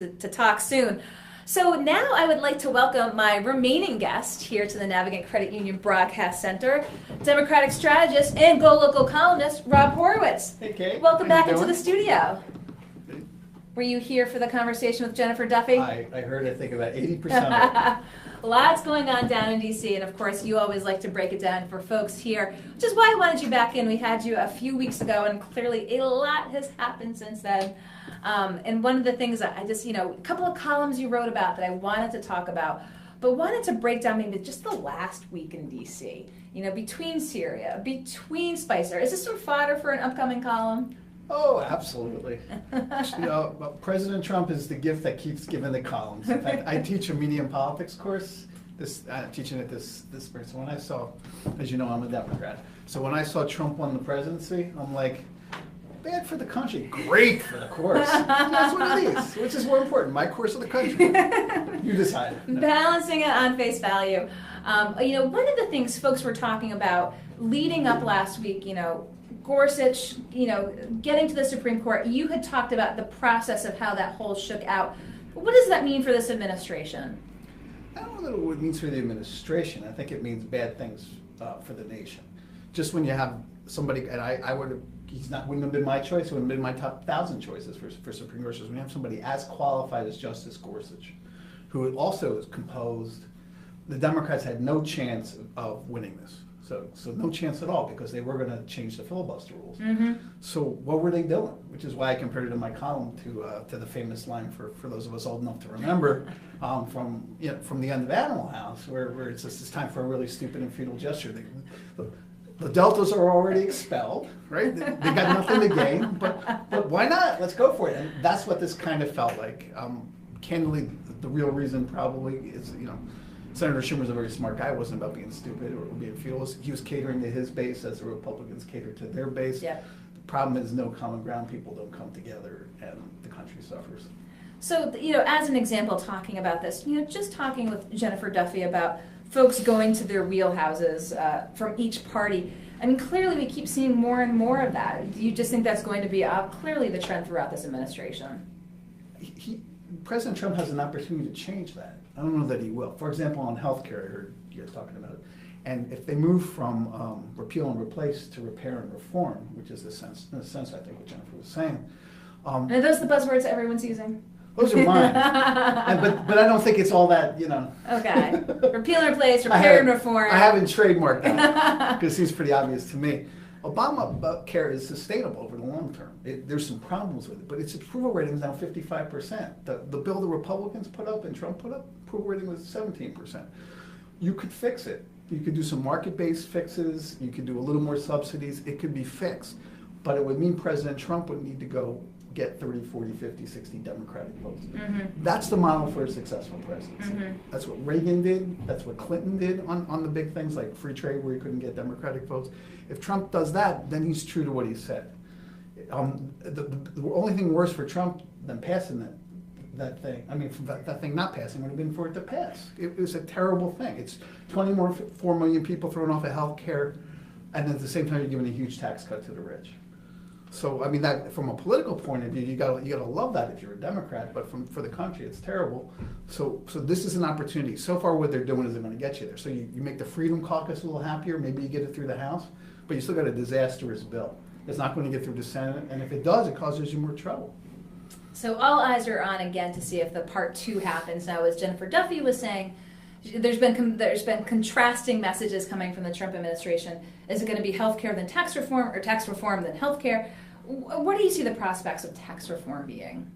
to talk soon. So now I would like to welcome my remaining guest here to the Navigant Credit Union Broadcast Center, Democratic strategist and GoLocal columnist, Rob Horowitz. Hey, Kate. Welcome How you back into doing? the studio. Were you here for the conversation with Jennifer Duffy? I heard, I think, about 80% of it. Lots going on down in D.C., and of course you always like to break it down for folks here, which is why I wanted you back in. We had you a few weeks ago, and clearly a lot has happened since then. And one of the things that I just, a couple of columns you wrote about that I wanted to talk about, but wanted to break down maybe just the last week in D.C., between Syria, between Spicer. Is this some fodder for an upcoming column? Oh, absolutely. President Trump is the gift that keeps giving the columns. In fact, I teach a media and politics course. I'm teaching it this spring. So when I saw, as you know, I'm a Democrat. So when I saw Trump won the presidency, I'm like, bad for the country, great for the course. That's what it is. Which is more important, my course or the country? You decide. No. Balancing it on face value. One of the things folks were talking about leading up last week, Gorsuch, getting to the Supreme Court, you had talked about the process of how that whole shook out. What does that mean for this administration? I don't know what it means for the administration. I think it means bad things for the nation. Just when you have somebody, and I would have, wouldn't have been my choice, it would have been my top 1,000 choices for Supreme Court. When you have somebody as qualified as Justice Gorsuch, who also is composed, the Democrats had no chance of winning this. So no chance at all, because they were going to change the filibuster rules. Mm-hmm. So what were they doing? Which is why I compared it in my column to the famous line for those of us old enough to remember from the end of Animal House, where it's just, it's time for a really stupid and futile gesture. The Deltas are already expelled, right? They got nothing to gain, but why not? Let's go for it. And that's what this kind of felt like. Candidly, the real reason probably is, Senator Schumer's a very smart guy. It wasn't about being stupid or being futile. He was catering to his base as the Republicans catered to their base. Yep. The problem is no common ground. People don't come together, and the country suffers. So, as an example, talking about this, just talking with Jennifer Duffy about folks going to their wheelhouses from each party. I mean, clearly we keep seeing more and more of that. Do you just think that's going to be clearly the trend throughout this administration? President Trump has an opportunity to change that. I don't know that he will. For example, on health care, I heard you guys talking about it. And if they move from repeal and replace to repair and reform, which is in a sense, I think, what Jennifer was saying. And are those the buzzwords that everyone's using? Those are mine. But I don't think it's all that, Okay. Repeal and replace, repair and reform. I haven't trademarked that because it seems pretty obvious to me. Obamacare is sustainable over the long term. There's some problems with it, but its approval rating is now 55%. The bill the Republicans put up and Trump put up, approval rating was 17%. You could fix it. You could do some market-based fixes. You could do a little more subsidies. It could be fixed. But it would mean President Trump would need to go get 30, 40, 50, 60 Democratic votes. Mm-hmm. That's the model for a successful presidency. Mm-hmm. That's what Reagan did. That's what Clinton did on the big things like free trade, where he couldn't get Democratic votes. If Trump does that, then he's true to what he said. The only thing worse for Trump than passing that thing, that thing not passing would have been for it to pass. It was a terrible thing. It's 4 million people thrown off of health care, and at the same time you're giving a huge tax cut to the rich. So that from a political point of view, you gotta love that if you're a Democrat, but for the country, it's terrible. So this is an opportunity. So far, what they're doing isn't going to get you there. So you make the Freedom Caucus a little happier. Maybe you get it through the House, but you still got a disastrous bill. It's not going to get through the Senate, and if it does, it causes you more trouble. So all eyes are on again to see if the part 2 happens. Now, as Jennifer Duffy was saying, there's been contrasting messages coming from the Trump administration. Is it going to be health care then tax reform, or tax reform then health care? What do you see the prospects of tax reform being?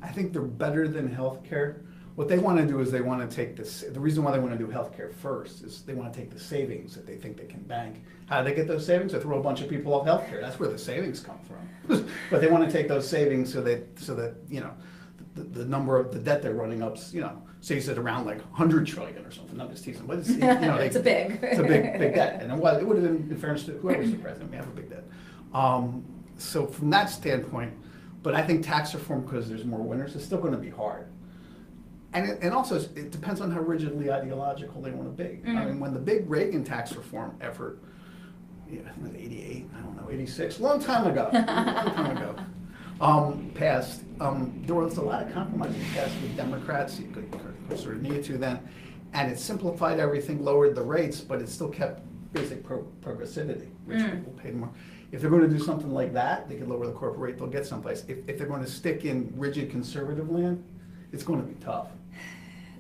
I think they're better than health care. What they want to do is they want to take this. The reason why they want to do health care first is they want to take the savings that they think they can bank. How do they get those savings? They throw a bunch of people off health care. That's where the savings come from. But they want to take those savings so that the number of the debt they're running up, say it's at around like 100 trillion or something. I'm just teasing, but it's it's a big debt, and it would have been, in fairness to whoever's the president, we have a big debt. So from that standpoint, but I think tax reform, because there's more winners, is still going to be hard. And also it depends on how rigidly ideological they want to be. Mm-hmm. When the big Reagan tax reform effort, I think it was 88, I don't know, 86, long time ago. passed, there was a lot of compromises passed with Democrats. You could sort of needed to then, and it simplified everything, lowered the rates, but it still kept basic progressivity. Rich people paid more. If they're going to do something like that, they can lower the corporate rate, they'll get someplace. If they're going to stick in rigid conservative land, it's going to be tough.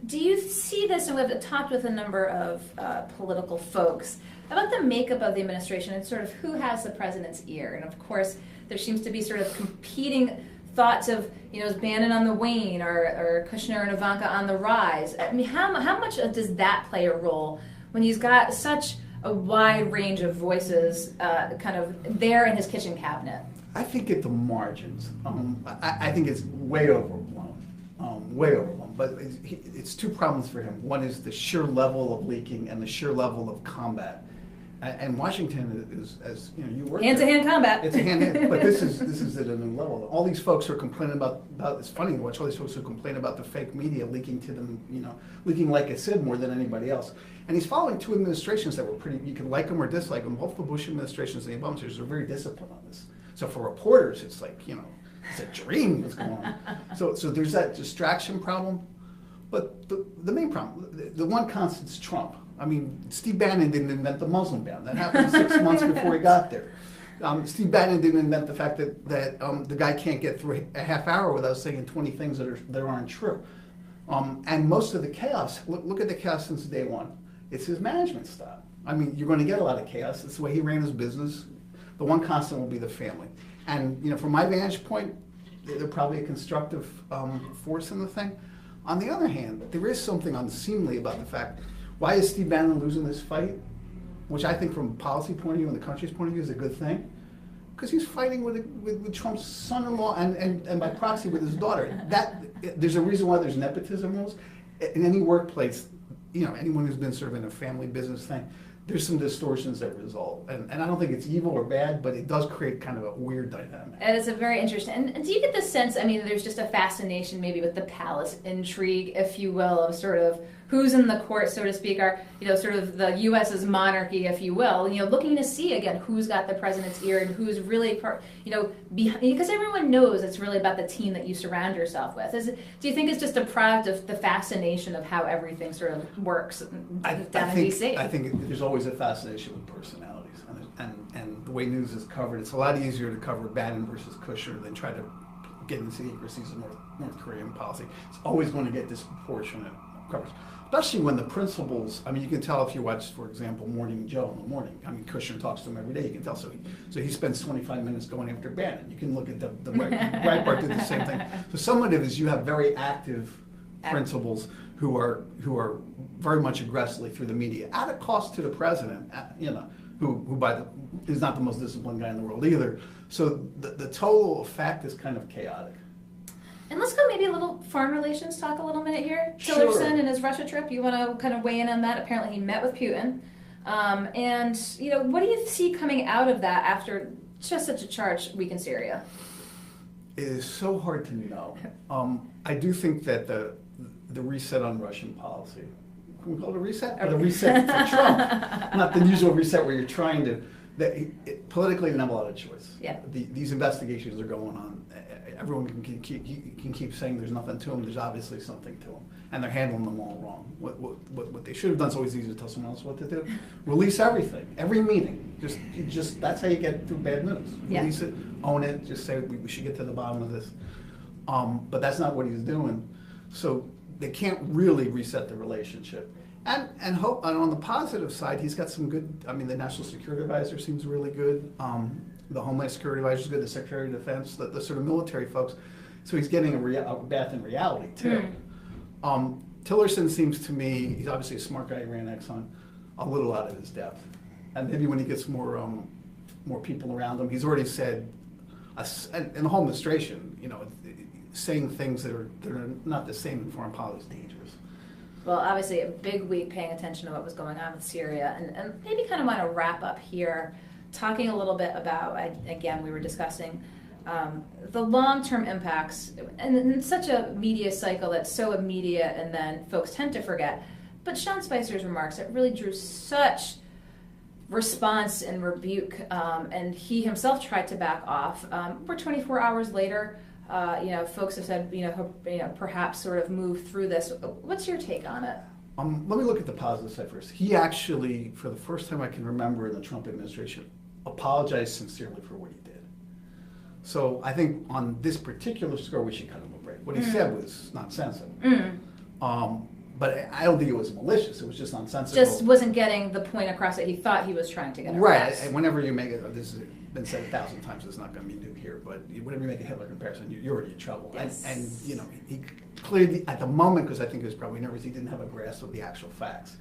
Do you see this, and we've talked with a number of political folks, about the makeup of the administration and sort of who has the president's ear? And of course, there seems to be sort of competing thoughts of, is Bannon on the wane or Kushner and Ivanka on the rise? I mean, how much does that play a role when he's got such a wide range of voices kind of there in his kitchen cabinet? I think at the margins. I think it's way overblown. Way overblown. But it's two problems for him. One is the sheer level of leaking and the sheer level of combat. And Washington is, as you work hand-to-hand combat. It's a hand-to-hand, but this is at a new level. All these folks are complaining about. It's funny to watch all these folks who complain about the fake media leaking to them. Leaking like it said more than anybody else. And he's following two administrations that were pretty. You can like them or dislike them. Both the Bush administrations and the Obama administrations are very disciplined on this. So for reporters, it's like it's a dream what's going on. So there's that distraction problem. But the main problem, the one constant is Trump. I mean, Steve Bannon didn't invent the Muslim ban. That happened 6 months before he got there. Steve Bannon didn't invent the fact that the guy can't get through a half hour without saying 20 things that aren't true. And most of the chaos, look at the chaos since day one. It's his management style. I mean, you're going to get a lot of chaos. It's the way he ran his business. The one constant will be the family. And from my vantage point, they're probably a constructive force in the thing. On the other hand, there is something unseemly about the fact, why is Steve Bannon losing this fight? Which I think from a policy point of view and the country's point of view is a good thing. Because he's fighting with Trump's son-in-law and by proxy with his daughter. There's a reason why there's nepotism rules. In any workplace, anyone who's been sort of in a family business thing, there's some distortions that result. And I don't think it's evil or bad, but it does create kind of a weird dynamic. And it's a very interesting, and do you get the sense, there's just a fascination maybe with the palace intrigue, if you will, of sort of who's in the court, so to speak, or, sort of the U.S.'s monarchy, if you will, looking to see, again, who's got the president's ear and who's really, behind, because everyone knows it's really about the team that you surround yourself with. Do you think it's just a product of the fascination of how everything sort of works down in D.C.? I think there's always a fascination with personalities. And the way news is covered, it's a lot easier to cover Bannon versus Kushner than try to get into the intricacies of North Korean policy. It's always going to get disproportionate coverage. Especially when the principles, you can tell if you watch, for example, Morning Joe in the morning. Kushner talks to him every day, you can tell. So he spends 25 minutes going after Bannon. You can look at the Breitbart did the same thing. So some of it is you have very active principals who are very much aggressively through the media, at a cost to the president, who is not the most disciplined guy in the world either. So the total effect is kind of chaotic. And let's go maybe a little foreign relations talk a little minute here. Sure. Tillerson and his Russia trip, you want to kind of weigh in on that? Apparently he met with Putin. And, what do you see coming out of that after just such a charged week in Syria? It is so hard to know. I do think that the reset on Russian policy, can we call it a reset? Or the reset for Trump, not the usual reset where you're trying to, politically they don't have a lot of choice. Yeah. These investigations are going on. Everyone can keep saying there's nothing to them. There's obviously something to them, and they're handling them all wrong. What they should have done is always easy to tell someone else what to do. Release everything, every meeting. Just that's how you get through bad news. Yeah. Release it, own it. Just say we should get to the bottom of this. But that's not what he's doing. So they can't really reset the relationship. And hope. And on the positive side, he's got some good. The National Security Advisor seems really good. The Homeland Security Advisor is good. The Secretary of Defense, the sort of military folks. So he's getting a bath in reality too. Tillerson seems to me, he's obviously a smart guy. He ran Exxon, a little out of his depth. And maybe when he gets more people around him, he's already said, in the whole administration, saying things that are not the same in foreign policy is dangerous. Well, obviously a big week paying attention to what was going on with Syria, and maybe kind of want to wrap up here talking a little bit about, again, we were discussing the long-term impacts, and in such a media cycle that's so immediate and then folks tend to forget. But Sean Spicer's remarks, it really drew such response and rebuke, and he himself tried to back off. We're 24 hours later. Folks have said, perhaps sort of move through this. What's your take on it? Let me look at the positive side first. He actually, for the first time I can remember in the Trump administration, apologized sincerely for what he did. So I think on this particular score, we should cut him a break. What he said was nonsensical. But I don't think it was malicious. It was just nonsensical. Just wasn't getting the point across that he thought he was trying to get across. Right. And whenever you make it, this has been said 1,000 times, it's not going to be new here, but whenever you make a Hitler comparison, you're already in trouble. Yes. And he clearly, at the moment, because I think he was probably nervous, he didn't have a grasp of the actual facts.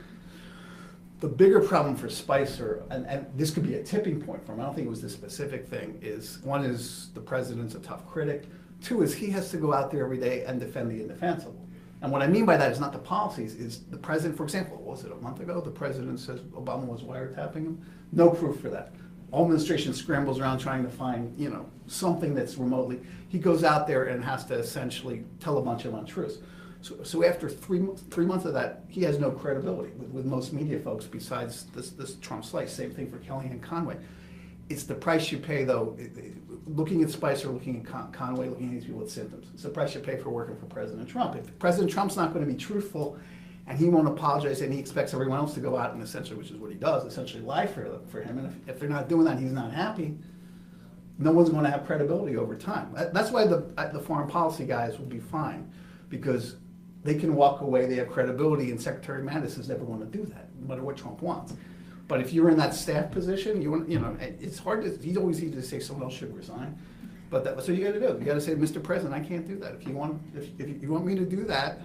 The bigger problem for Spicer, and this could be a tipping point for him, I don't think it was the specific thing, is one is the president's a tough critic. Two is he has to go out there every day and defend the indefensible. And what I mean by that is not the policies, is the president, for example, was it a month ago, the president says Obama was wiretapping him? No proof for that. All administration scrambles around trying to find, something that's remotely, he goes out there and has to essentially tell a bunch of untruths. So after three months of that, he has no credibility with most media folks besides this Trump slice. Same thing for Kellyanne Conway. It's the price you pay, though, looking at Spicer, looking at Conway, looking at these people with symptoms. It's the price you pay for working for President Trump. If President Trump's not going to be truthful and he won't apologize and he expects everyone else to go out and essentially, which is what he does, essentially lie for him, and if they're not doing that, he's not happy, no one's going to have credibility over time. That's why the foreign policy guys will be fine, because they can walk away, they have credibility, and Secretary Mattis is never going to do that, no matter what Trump wants. But if you're in that staff position, it's hard to, he's always easy to say someone else should resign. But that's what you got to do. You got to say, Mr. President, I can't do that. If you want me to do that,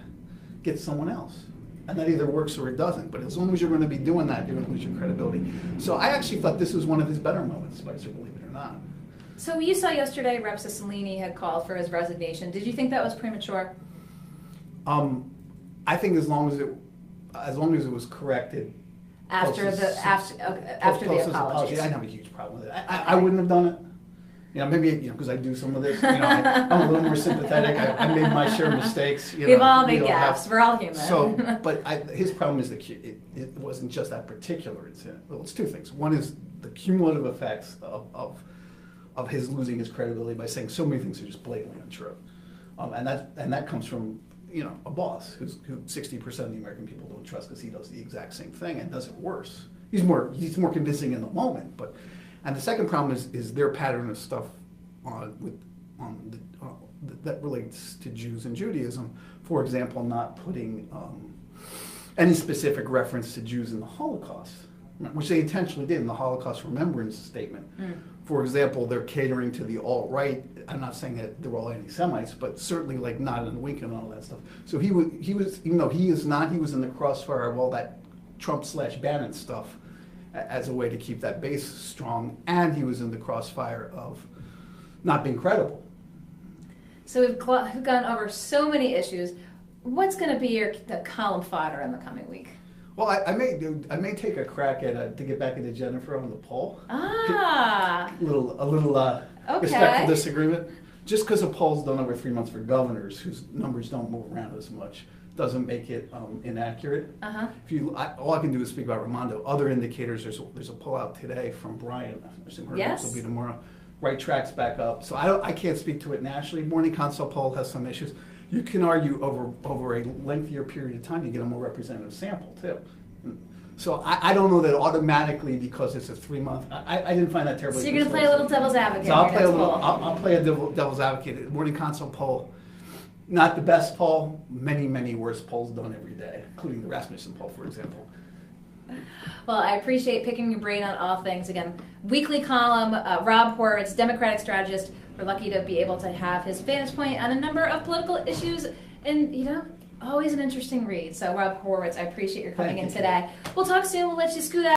get someone else. And that either works or it doesn't. But as long as you're going to be doing that, you're going to lose your credibility. So I actually thought this was one of his better moments, Spicer, believe it or not. So you saw yesterday Rep. Cicilline had called for his resignation. Did you think that was premature? I think as long as it was corrected. After the apology, I didn't have a huge problem with it. I wouldn't have done it. Maybe because I do some of this. I'm a little more sympathetic. I made my share of mistakes. We've all made gaffes. We're all human. So, but his problem is that it wasn't just that particular incident. Well, it's two things. One is the cumulative effects of his losing his credibility by saying so many things are just blatantly untrue, and that comes from a boss who 60% of the American people don't trust because he does the exact same thing and does it worse. He's more convincing in the moment, and the second problem is their pattern of stuff that relates to Jews and Judaism. For example, not putting any specific reference to Jews in the Holocaust, which they intentionally did in the Holocaust Remembrance Statement. For example, they're catering to the alt-right. I'm not saying that they're all anti-Semites, but certainly like nod and wink and all that stuff. So he was, even though he is not, he was in the crossfire of all that Trump/Bannon stuff as a way to keep that base strong, and he was in the crossfire of not being credible. So we've gone over so many issues. What's going to be the column fodder in the coming week? Well, I may take a crack at to get back into Jennifer on the poll. A little respectful disagreement. Just because a poll's done over 3 months for governors whose numbers don't move around as much doesn't make it inaccurate. All I can do is speak about Raimondo. Other indicators, there's a poll out today from Brian. I assume Horowitz will be tomorrow. Right track's back up. So I can't speak to it nationally. Morning Consult poll has some issues. You can argue over a lengthier period of time, you get a more representative sample too. So I don't know that automatically because it's a 3 month. I didn't find that terribly. So you're going to play a little devil's advocate. So I'll play a devil's advocate. Morning Consult poll, not the best poll. Many worse polls done every day, including the Rasmussen poll, for example. Well, I appreciate picking your brain on all things. Again, weekly column, Rob Horowitz, Democratic strategist. We're lucky to be able to have his vantage point on a number of political issues, and always an interesting read. So Rob Horowitz, I appreciate your coming in today. We'll talk soon. We'll let you scoot out.